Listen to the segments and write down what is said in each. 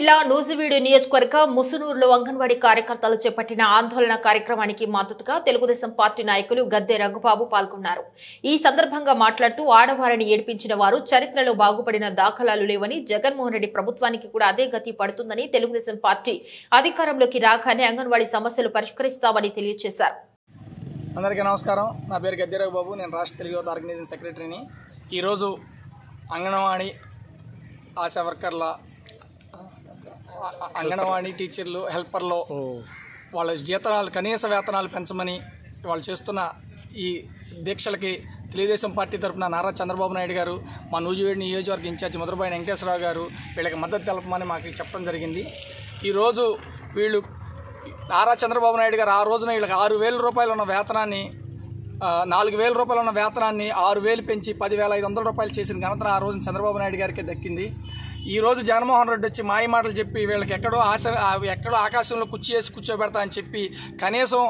జిల్లా నూజివీడు నియోజకవర్గ ముసునూరులో అంగన్వాడీ కార్యకర్తలు చేపట్టిన ఆందోళన కార్యక్రమానికి మద్దతుగా తెలుగుదేశం పార్టీ నాయకులు గద్దె రఘుబాబు పాల్గొన్నారు. ఈ సందర్భంగా మాట్లాడుతూ ఆడవారిని ఏడ్పించిన వారు చరిత్రలో బాగుపడిన దాఖలాలు లేవని, జగన్మోహన్ రెడ్డి ప్రభుత్వానికి కూడా అదే గతి పడుతుందని, తెలుగుదేశం పార్టీ అధికారంలోకి రాగానే అంగన్వాడీ సమస్యలు పరిష్కరిస్తామని తెలియజేశారు. అందరికీ నమస్కారం. నా పేరు గద్దె రఘుబాబు. నేను రాష్ట్ర తెలుగు యువత ఆర్గనైజింగ్ సెక్రటరీని. ఈరోజు అంగన్వాడీ ఆశా వర్కర్ల, అంగన్వాడీ టీచర్లు, హెల్పర్లు వాళ్ళ జీతాలు, కనీస వేతనాలు పెంచమని వాళ్ళు చేస్తున్న ఈ దీక్షలకి తెలుగుదేశం పార్టీ తరఫున నారా చంద్రబాబు నాయుడు గారు, మా నూజివీడు నియోజకవర్గ ఇన్ఛార్జి ముద్రబోయిన వెంకటేశ్వరరావు గారు వీళ్ళకి మద్దతు తెలపమని మాకు చెప్పడం జరిగింది. ఈరోజు వీళ్ళు నారా చంద్రబాబు నాయుడు గారు ఆ రోజున వీళ్ళకి 6,000 రూపాయలు ఉన్న వేతనాన్ని 4,000 రూపాయలు ఉన్న వేతనాన్ని 6,000 పెంచి 10,500 రూపాయలు చేసిన ఘనత ఆ రోజున చంద్రబాబు నాయుడు గారికి దక్కింది. ఈరోజు జగన్మోహన్ రెడ్డి వచ్చి మాయ మాటలు చెప్పి వీళ్ళకి ఎక్కడో ఆకాశంలో కుర్చీ వేసి కూర్చోబెడతా అని చెప్పి కనీసం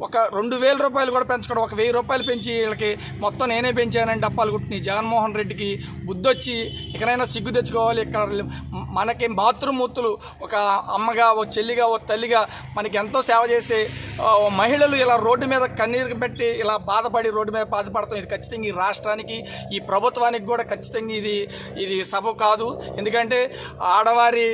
ఒక 2,000 రూపాయలు కూడా పెంచకుండా 1,000 రూపాయలు పెంచి వీళ్ళకి మొత్తం నేనే పెంచానని డప్పాలు కుట్టిన జగన్మోహన్ రెడ్డికి బుద్ధొచ్చి ఇకనైనా సిగ్గు తెచ్చుకోవాలి. ఇక్కడ మనకి మాతృమూర్తులు, ఒక అమ్మగా, ఒక చెల్లిగా, ఒక తల్లిగా మనకి ఎంతో సేవ చేసే మహిళలు ఇలా రోడ్డు మీద కన్నీరు పెట్టి ఇలా బాధపడి రోడ్డు మీద బాధపడతాం. ఇది ఖచ్చితంగా ఈ రాష్ట్రానికి, ఈ ప్రభుత్వానికి కూడా ఖచ్చితంగా ఇది సబబు కాదు. ఎందుకంటే ఆడవారి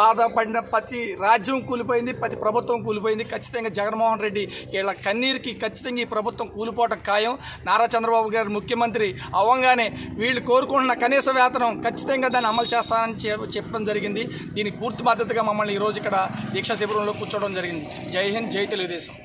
బాధపడిన ప్రతి రాజ్యం కూలిపోయింది, ప్రతి ప్రభుత్వం కూలిపోయింది. ఖచ్చితంగా జగన్మోహన్ రెడ్డి వీళ్ళ కన్నీరుకి ఖచ్చితంగా ఈ ప్రభుత్వం కూలిపోవటం ఖాయం. నారా చంద్రబాబు గారు ముఖ్యమంత్రి అవ్వగానే వీళ్ళు కోరుకుంటున్న కనీస వేతనం ఖచ్చితంగా దాన్ని అమలు చేస్తానని చెప్పడం జరిగింది. దీనికి పూర్తి మద్దతుగా మమ్మల్ని ఈరోజు ఇక్కడ దీక్షా శిబిరంలో కూర్చోవడం జరిగింది. జై హింద్, జై తెలుగుదేశం.